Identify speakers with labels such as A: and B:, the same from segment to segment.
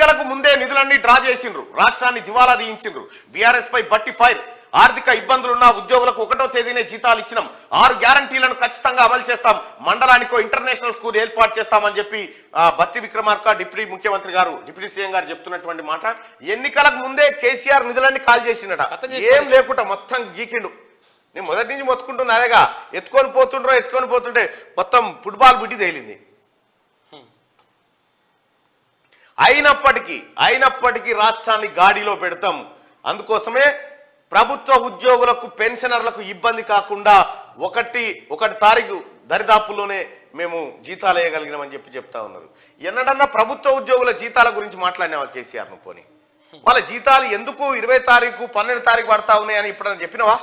A: ఎన్నికలకు ముందే నిధులన్నీ డ్రా చేసిండ్రు, రాష్ట్రాన్ని దివాలా తీయించిండ్రు. బీఆర్ఎస్ పై బట్టి ఫైర్. ఆర్థిక ఇబ్బందులున్న ఉద్యోగులకు 1వ తేదీనే జీతాలు ఇచ్చినాం, 6 గ్యారంటీలను ఖచ్చితంగా అమలు చేస్తాం, మండలానికో ఇంటర్నేషనల్ స్కూల్ ఏర్పాటు చేస్తామని చెప్పి బట్టి విక్రమార్క డిప్యూటీ ముఖ్యమంత్రి గారు, డిప్యూటీ సీఎం గారు చెప్తున్నటువంటి మాట. ఎన్నికలకు ముందే కేసీఆర్ నిధులన్నీ కాల్ చేసినట, ఏం లేకుండా మొత్తం గీకిండు. నేను మొదటి నుంచి మొత్తుకుంటున్నా అదేగా, ఎత్తుకొని పోతుంటే మొత్తం ఫుట్బాల్ బుడ్డి తేలింది. అయినప్పటికీ రాష్ట్రాన్ని గాడిలో పెడతాం. అందుకోసమే ప్రభుత్వ ఉద్యోగులకు పెన్షనర్లకు ఇబ్బంది కాకుండా ఒకటి తారీఖు దరిదాపుల్లోనే మేము జీతాలు వేయగలిగినామని చెప్తా ఉన్నారు. ఎన్నడన్నా ప్రభుత్వ ఉద్యోగుల జీతాల గురించి మాట్లాడినావా కేసీఆర్ను? పోని వాళ్ళ జీతాలు ఎందుకు 20 తారీఖు 12 తారీఖు పడతా ఉన్నాయని ఇప్పుడన్నా చెప్పినవా?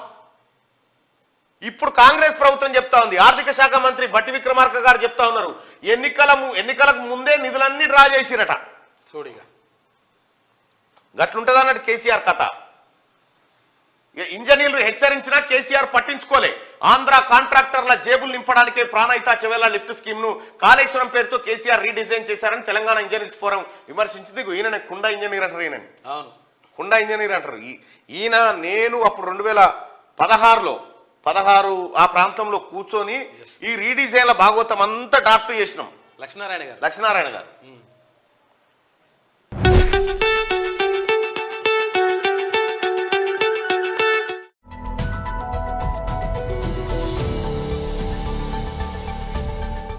A: ఇప్పుడు కాంగ్రెస్ ప్రభుత్వం చెప్తా ఉంది, ఆర్థిక శాఖ మంత్రి బట్టి విక్రమార్క గారు చెప్తా ఉన్నారు, ఎన్నికలకు ముందే నిధులన్నీ డ్రా చేసిరట.
B: చూడిగా
A: గట్లుంటది అన్నట్టు కేసీఆర్ కథ. ఇంజనీర్లు హెచ్చరించినా కేసీఆర్ పట్టించుకోలే. ఆంధ్ర కాంట్రాక్టర్ల జేబులు నింపడానికే ప్రాణహిత చెవెళ్ల లిఫ్ట్ స్కీమ్ ను కాళేశ్వరం పేరుతో కేసీఆర్ రీడిజైన్ చేశారని తెలంగాణ ఇంజనీర్స్ ఫోరం విమర్శించింది. ఈయన కుండా ఇంజనీర్ అంటారు, ఈయన కుండా ఇంజనీర్ అంటారు. ఈయన నేను అప్పుడు 2016 ఆ ప్రాంతంలో కూర్చొని ఈ రీడిజైన్ల భాగవతం అంతా డ్రాఫ్ట్ చేసినాం.
B: లక్ష్మీనారాయణ గారు